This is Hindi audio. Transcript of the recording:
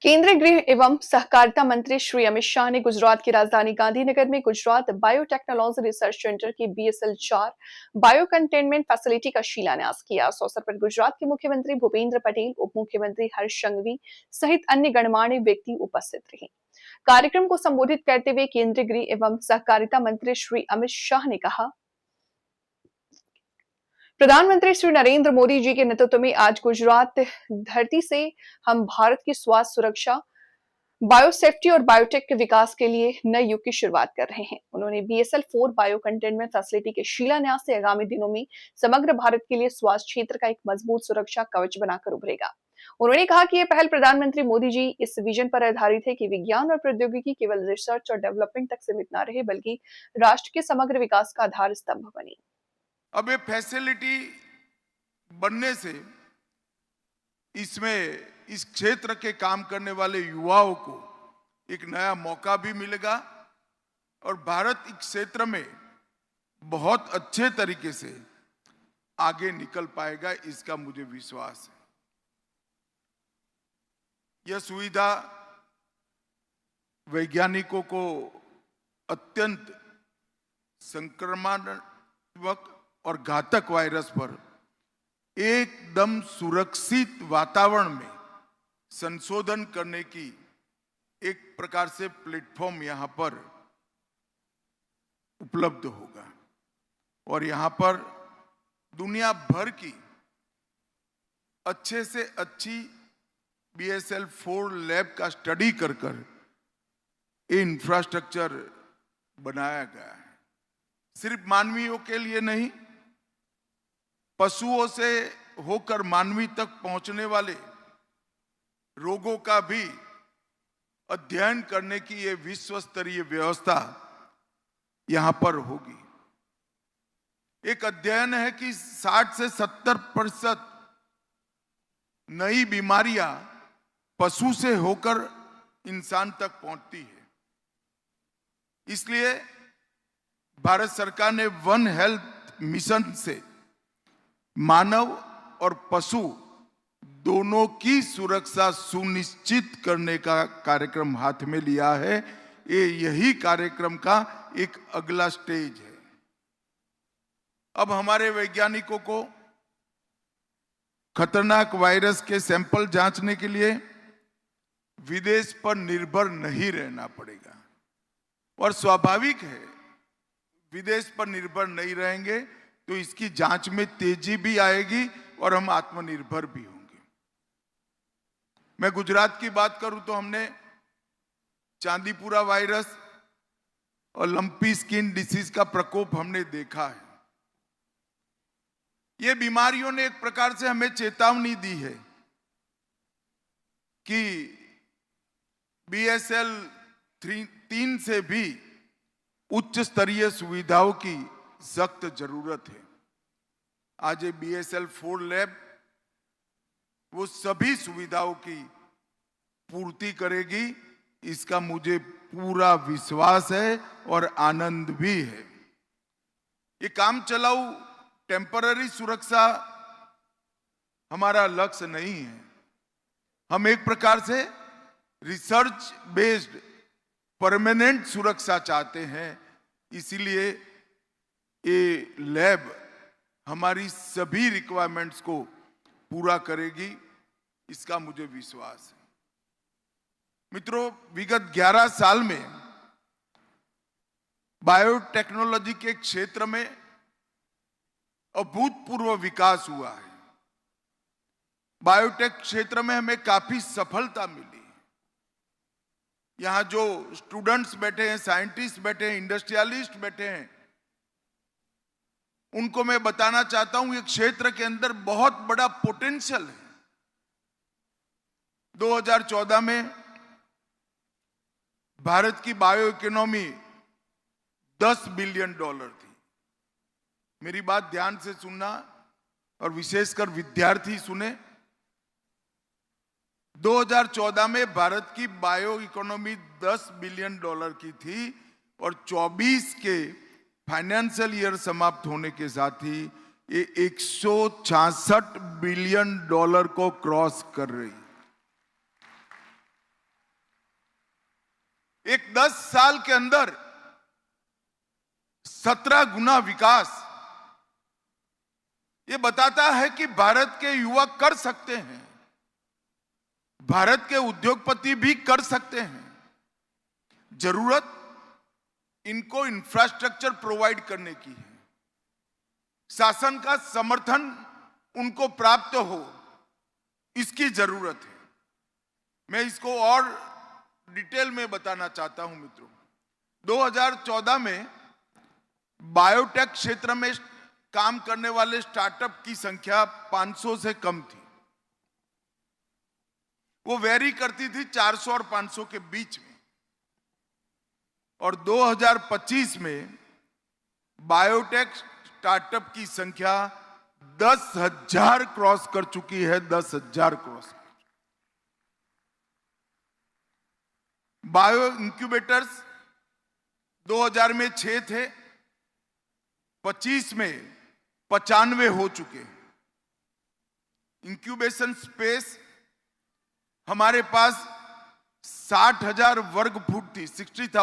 केंद्रीय गृह एवं सहकारिता मंत्री श्री अमित शाह ने गुजरात की राजधानी गांधीनगर में गुजरात बायोटेक्नोलॉजी रिसर्च सेंटर की BSL-4 बायो कंटेनमेंट फैसिलिटी का शिलान्यास किया। इस अवसर पर गुजरात के मुख्यमंत्री भूपेंद्र पटेल, उप मुख्यमंत्री हर्ष संघवी सहित अन्य गणमान्य व्यक्ति उपस्थित रहे। कार्यक्रम को संबोधित करते हुए केंद्रीय गृह एवं सहकारिता मंत्री श्री अमित शाह ने कहा, प्रधानमंत्री श्री नरेंद्र मोदी जी के नेतृत्व में आज गुजरात धरती से हम भारत की स्वास्थ्य सुरक्षा, बायोसेफ्टी और बायोटेक के विकास के लिए नए युग की शुरुआत कर रहे हैं। उन्होंने BSL-4 बायो कंटेनमेंट फैसिलिटी के शिलान्यास से आगामी दिनों में समग्र भारत के लिए स्वास्थ्य क्षेत्र का एक मजबूत सुरक्षा कवच बनाकर उभरेगा। उन्होंने कहा कि यह पहल प्रधानमंत्री मोदी जी इस विजन पर आधारित है कि विज्ञान और प्रौद्योगिकी केवल रिसर्च और डेवलपमेंट तक सीमित न रहे, बल्कि राष्ट्र के समग्र विकास का आधार स्तंभ बने। अब ये फैसिलिटी बनने से इसमें इस क्षेत्र के काम करने वाले युवाओं को एक नया मौका भी मिलेगा और भारत इस क्षेत्र में बहुत अच्छे तरीके से आगे निकल पाएगा, इसका मुझे विश्वास है। यह सुविधा वैज्ञानिकों को अत्यंत संक्रमणात्मक और घातक वायरस पर एकदम सुरक्षित वातावरण में संशोधन करने की एक प्रकार से प्लेटफॉर्म यहां पर उपलब्ध होगा और यहां पर दुनिया भर की अच्छे से अच्छी BSL-4 लैब का स्टडी कर ये इंफ्रास्ट्रक्चर बनाया गया है। सिर्फ मानवीयों के लिए नहीं, पशुओं से होकर मानवी तक पहुंचने वाले रोगों का भी अध्ययन करने की ये विश्व स्तरीय व्यवस्था यहां पर होगी। एक अध्ययन है कि 60 से 70% नई बीमारियां पशु से होकर इंसान तक पहुंचती है। इसलिए भारत सरकार ने वन हेल्थ मिशन से मानव और पशु दोनों की सुरक्षा सुनिश्चित करने का कार्यक्रम हाथ में लिया है। यही कार्यक्रम का एक अगला स्टेज है। अब हमारे वैज्ञानिकों को खतरनाक वायरस के सैंपल जांचने के लिए विदेश पर निर्भर नहीं रहना पड़ेगा और स्वाभाविक है, विदेश पर निर्भर नहीं रहेंगे तो इसकी जांच में तेजी भी आएगी और हम आत्मनिर्भर भी होंगे। मैं गुजरात की बात करूं तो हमने चांदीपुरा वायरस और लंपी स्किन डिसीज का प्रकोप हमने देखा है। ये बीमारियों ने एक प्रकार से हमें चेतावनी दी है कि BSL-3 से भी उच्च स्तरीय सुविधाओं की सख्त जरूरत है। आज ये BSL-4 लैब वो सभी सुविधाओं की पूर्ति करेगी, इसका मुझे पूरा विश्वास है और आनंद भी है। ये काम चलाऊ टेम्पररी सुरक्षा हमारा लक्ष्य नहीं है। हम एक प्रकार से रिसर्च बेस्ड परमानेंट सुरक्षा चाहते हैं। इसीलिए ये लैब हमारी सभी रिक्वायरमेंट्स को पूरा करेगी, इसका मुझे विश्वास है। मित्रों, विगत 11 साल में बायोटेक्नोलॉजी के क्षेत्र में अभूतपूर्व विकास हुआ है। बायोटेक क्षेत्र में हमें काफी सफलता मिली। यहां जो स्टूडेंट्स बैठे हैं, साइंटिस्ट बैठे हैं, इंडस्ट्रियलिस्ट बैठे हैं, उनको मैं बताना चाहता हूं ये क्षेत्र के अंदर बहुत बड़ा पोटेंशियल है। 2014 में भारत की बायो इकोनॉमी $10 बिलियन थी। मेरी बात ध्यान से सुनना और विशेषकर विद्यार्थी सुने। 2014 में भारत की बायो इकोनॉमी $10 बिलियन की थी और 24 के फाइनेंशियल ईयर समाप्त होने के साथ ही ये 166 बिलियन डॉलर को क्रॉस कर रही। एक 10 साल के अंदर 17 गुना विकास, ये बताता है कि भारत के युवा कर सकते हैं, भारत के उद्योगपति भी कर सकते हैं। जरूरत इनको इंफ्रास्ट्रक्चर प्रोवाइड करने की है, शासन का समर्थन उनको प्राप्त हो, इसकी जरूरत है। मैं इसको और डिटेल में बताना चाहता हूं मित्रों। 2014 में बायोटेक क्षेत्र में काम करने वाले स्टार्टअप की संख्या 500 से कम थी। वो वेरी करती थी 400 और 500 के बीच में। और 2025 में बायोटेक स्टार्टअप की संख्या 10,000 क्रॉस कर चुकी है। 10,000 क्रॉस। बायो इंक्यूबेटर्स 2000 में 6 थे, 25 में 95 हो चुके। इंक्यूबेशन स्पेस हमारे पास 60,000 वर्ग फुट थी, 60,000